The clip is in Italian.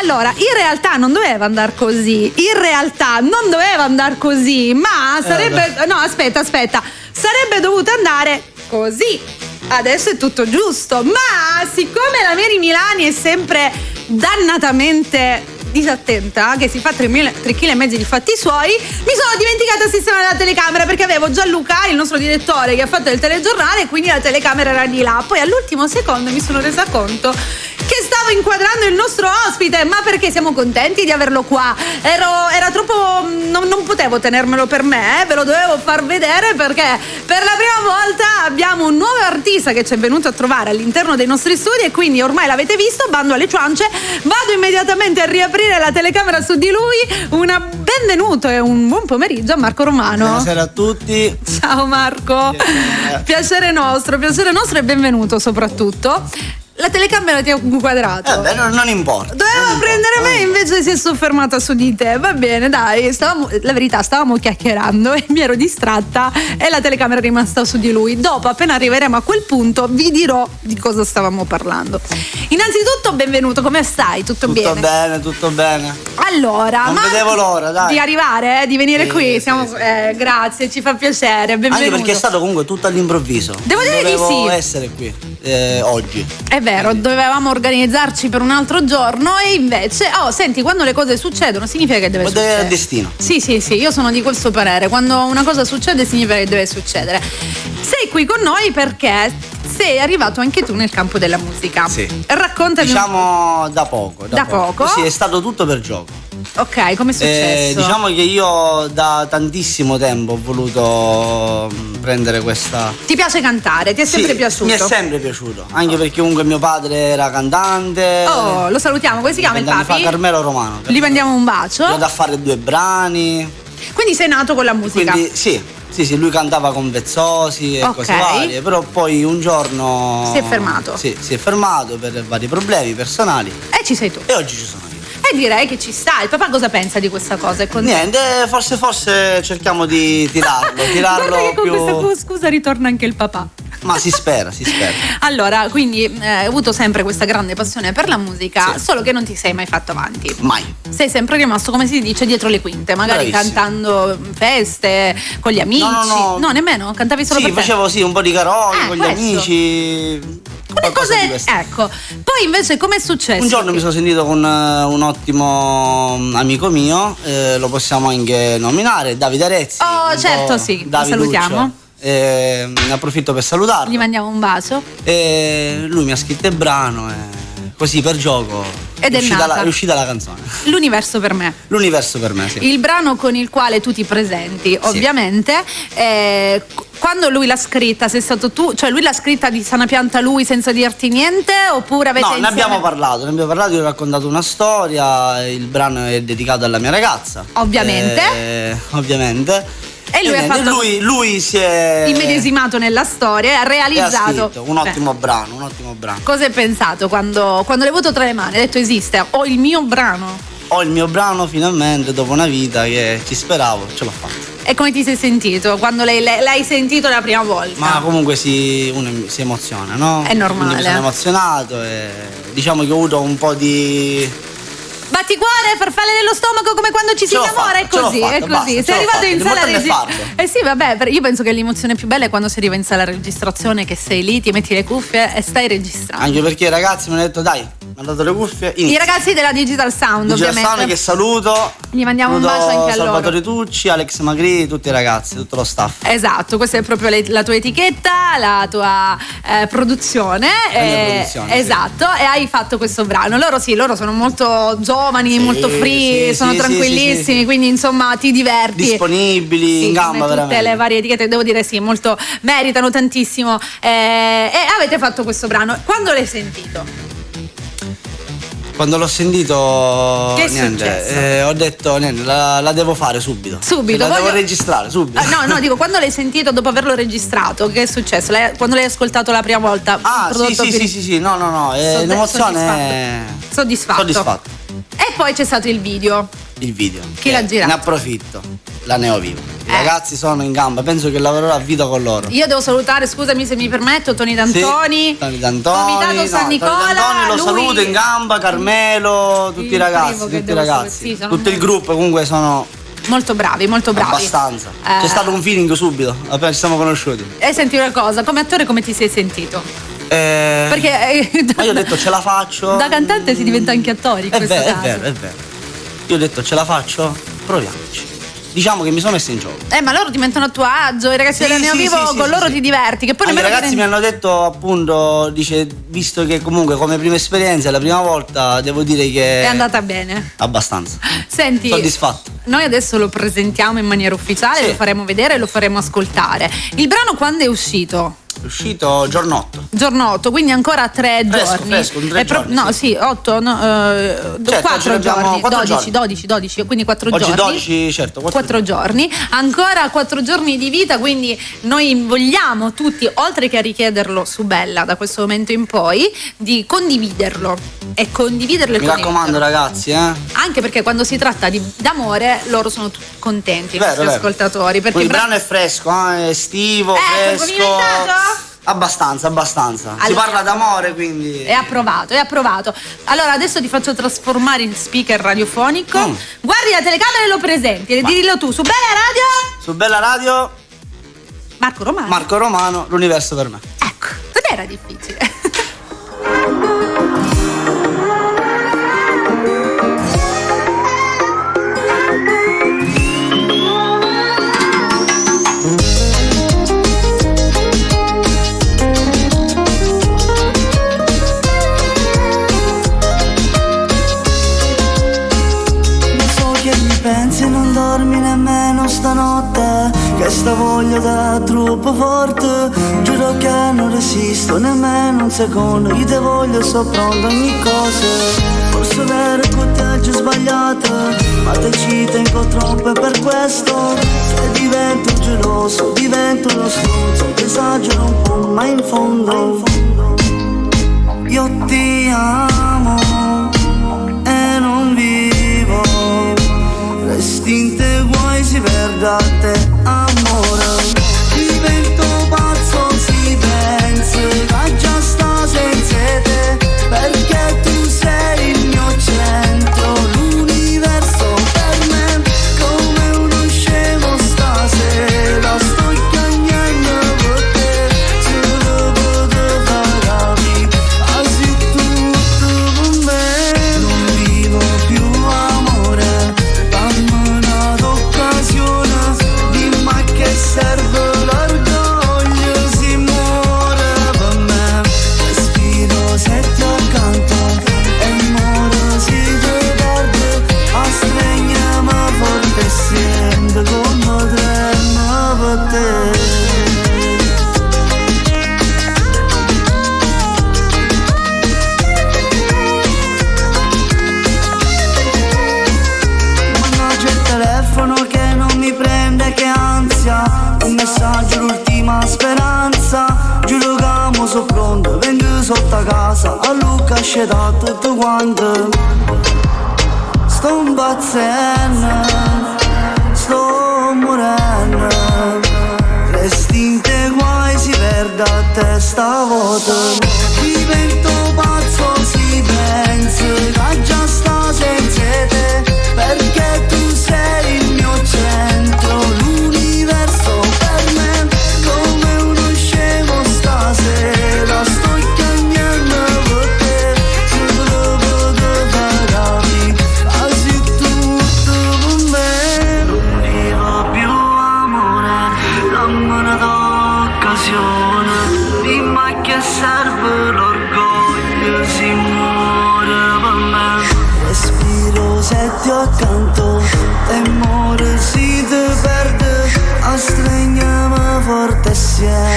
Allora, in realtà non doveva andare così. Ma sarebbe. No, aspetta. Sarebbe dovuto andare così. Adesso è tutto giusto. Ma siccome la Mary Milani è sempre dannatamente disattenta, che si fa 3 kg e mezzo di fatti suoi, mi sono dimenticata di sistemare la telecamera, perché avevo Gianluca, il nostro direttore, che ha fatto il telegiornale, e quindi la telecamera era di là. Poi all'ultimo secondo mi sono resa conto che stavo inquadrando il nostro ospite, ma perché siamo contenti di averlo qua. Era troppo, non potevo tenermelo per me, ve lo dovevo far vedere, perché per la prima volta abbiamo un nuovo artista che ci è venuto a trovare all'interno dei nostri studi, e quindi ormai l'avete visto, bando alle ciance. Vado immediatamente a riaprire la telecamera su di lui. Benvenuto e un buon pomeriggio a Marco Romano. Buonasera a tutti. Ciao Marco. Piacere nostro e benvenuto soprattutto. La telecamera ti ha inquadrato. Non importa. Doveva prendere me, invece si è soffermata su di te. Va bene, dai. La verità, stavamo chiacchierando e mi ero distratta e la telecamera è rimasta su di lui. Dopo, appena arriveremo a quel punto, vi dirò di cosa stavamo parlando. Innanzitutto, benvenuto, come stai? Tutto bene? Tutto bene. Allora, non vedevo l'ora, dai. Di arrivare, di venire qui. Grazie, ci fa piacere. Benvenuto. Anche perché è stato comunque tutto all'improvviso. Dovevo essere qui oggi. È vero, dovevamo organizzarci per un altro giorno, e invece, senti, quando le cose succedono significa che deve succedere. È il destino. Sì, io sono di questo parere. Quando una cosa succede significa che deve succedere. Sei qui con noi perché sei arrivato anche tu nel campo della musica. Sì. Raccontami. Diciamo da poco. Sì, è stato tutto per gioco. Ok, come è successo? Diciamo che io da tantissimo tempo ho voluto prendere questa. Ti piace cantare? Ti è sempre piaciuto? Mi è sempre piaciuto, anche perché comunque mio padre era cantante. Oh, lo salutiamo, come si chiama il papi? Fa Carmelo Romano. Gli mandiamo un bacio. È andato a fare 2 brani. Quindi sei nato con la musica? Quindi sì, lui cantava con Vezzosi e cose varie, però poi un giorno si è fermato. Sì, si è fermato per vari problemi personali. E ci sei tu. E oggi ci sono io. E direi che ci sta. Il papà cosa pensa di questa cosa? Niente, forse cerchiamo di tirarlo Guarda che con più. questa scusa ritorna anche il papà. Ma si spera. Allora, quindi hai avuto sempre questa grande passione per la musica, sì. Solo che non ti sei mai fatto avanti. Mai. Sei sempre rimasto, come si dice, dietro le quinte, magari Bravissimo. Cantando feste con gli amici. No, nemmeno? Cantavi solo per te? Sì, facevo un po' di karaoke con gli Quelle amici. cose, ecco. Poi invece com'è successo? Un giorno mi sono sentito con un ottimo amico mio, lo possiamo anche nominare, Davide Arezzi. Oh, certo, sì, lo salutiamo. Ne approfitto per salutarlo. Gli mandiamo un bacio. Lui mi ha scritto il brano, così per gioco ed è uscita la canzone. L'universo per me. L'universo per me, sì. Il brano con il quale tu ti presenti, ovviamente. Quando lui l'ha scritta, sei stato tu? Cioè lui l'ha scritta di sana pianta lui senza dirti niente? Oppure avete insieme? Ne abbiamo parlato, io ho raccontato una storia, il brano è dedicato alla mia ragazza. Ovviamente. E lui ha fatto. Lui si è immedesimato nella storia e ha realizzato un ottimo brano. Cosa hai pensato quando l'hai avuto tra le mani? Hai detto esiste, ho il mio brano. Ho il mio brano finalmente, dopo una vita che ci speravo, ce l'ho fatta. E come ti sei sentito quando l'hai sentito la prima volta? Ma comunque uno si emoziona, no? È normale. Quindi mi sono emozionato e diciamo che ho avuto un po' di batticuore, farfalle nello stomaco, come quando ci si innamora. È così. Sei arrivato in sala registrazione. Sì, vabbè, io penso che l'emozione più bella è quando si arriva in sala registrazione, che sei lì, ti metti le cuffie e stai registrando. Anche perché i ragazzi mi hanno detto dai, mi hanno dato le cuffie, inizia. I ragazzi della Digital Sound, ovviamente. Che saluto. Gli mandiamo un bacio anche a loro. Salvatore Tucci, Alex Magri, tutti i ragazzi, tutto lo staff. Esatto, questa è proprio la tua etichetta, la tua produzione. Esatto, sì. E hai fatto questo brano. Loro sono molto giovani, molto free, sono tranquillissimi, quindi insomma ti diverti. Disponibili, in gamba tutte veramente. Le varie etichette, devo dire molto, meritano tantissimo. E avete fatto questo brano. Quando l'hai sentito? Quando l'ho sentito, che è successo? Ho detto niente, la devo fare subito. Devo registrare subito. No, dico, quando l'hai sentito dopo averlo registrato, che è successo? Quando l'hai ascoltato la prima volta? Sì, no, l'emozione. Soddisfatto. E poi c'è stato il video. Chi l'ha girato? Ne approfitto. la Neovivo. I ragazzi sono in gamba, penso che lavorerò a vita con loro. Io devo salutare, scusami se mi permetto, Tony D'Antoni. Sì, Tony D'Antoni, Comitato San Nicola. Tony D'Antoni lo saluto in gamba, Carmelo, tutti i ragazzi, tutto il gruppo comunque sono molto bravi. Abbastanza. C'è stato un feeling subito, appena ci siamo conosciuti. E senti una cosa, come attore come ti sei sentito? Perché ma io ho detto ce la faccio. Da cantante si diventa anche attori in questo caso. È vero. Io ho detto ce la faccio, proviamoci. Diciamo che mi sono messo in gioco. Ma loro ti mettono a tuo agio, i ragazzi della Neovivo con loro ti diverti. Che poi i ragazzi mi hanno detto appunto, dice, visto che comunque come prima esperienza è la prima volta, devo dire che è andata bene. Abbastanza. Senti, soddisfatto. Noi adesso lo presentiamo in maniera ufficiale, lo faremo vedere e lo faremo ascoltare. Il brano quando è uscito? È uscito giorno 8, quindi ancora 3 giorni. Fresco, 3 giorni. No, sì, 8, no, 4 giorni. 12, quindi 4 Oggi giorni. 12, certo. 4 giorni. Ancora 4 giorni di vita, quindi noi vogliamo tutti, oltre che a richiederlo su Bella da questo momento in poi, di condividerlo. E condividerlo. Mi raccomando, ragazzi, Anche perché quando si tratta d'amore, loro sono tutti contenti, i nostri ascoltatori. Perché il brano è fresco, è estivo, fresco. Abbastanza. Allora, si parla d'amore, quindi è approvato. Allora adesso ti faccio trasformare in speaker radiofonico. Guardi la telecamera e lo presenti. Dillo tu, su Bella Radio. Marco Romano, l'universo per me. Ecco, non era difficile. Pensi non dormi nemmeno stanotte, che sta voglia da troppo forte. Giuro che non resisto nemmeno un secondo, io te voglio sopra ogni cosa. Forse è vero che ti hai già sbagliato, ma te ci tengo troppo e per questo che divento geloso, divento uno stronzo, ti esagero un po', ma in fondo io ti amo e non vivo. Resti in te guai si perde a te amore. Divento pazzo si pensa che già sta senza te, perché tu sei il mio centro, l'universo per me. Come uno scemo stasera sto cagnando per te. Se lo potevo fare quasi tutto con me. Non vivo più amore, dammi un'occasione, dimmi che serve l'orgoglio, si muore per me. Respiro se ti accanto e muore si ti perde, astregniamo forte e sento come trema per te. Mannaggia il telefono che non mi prende, che ansia. Un messaggio, l'ultima speranza. Giuro che amo so pronto, vengo sotto casa, a Luca c'è da tutto quanto. Sto impazzendo, sto morendo. Resti in te guai si perde a testa vuota. Divento pazzo si pensa che già sta senza te, perché tu sei il mio centro, l'universo per me. Come uno scemo stasera sto cagnando per te. Se lo potevo fare quasi tutto con me. Non vivo più amore, dammi un'occasione, dimmi che serve l'orgoglio, si muore per me. Respiro se ti ho accanto, temore si ti perde, astregniamo forte assieme.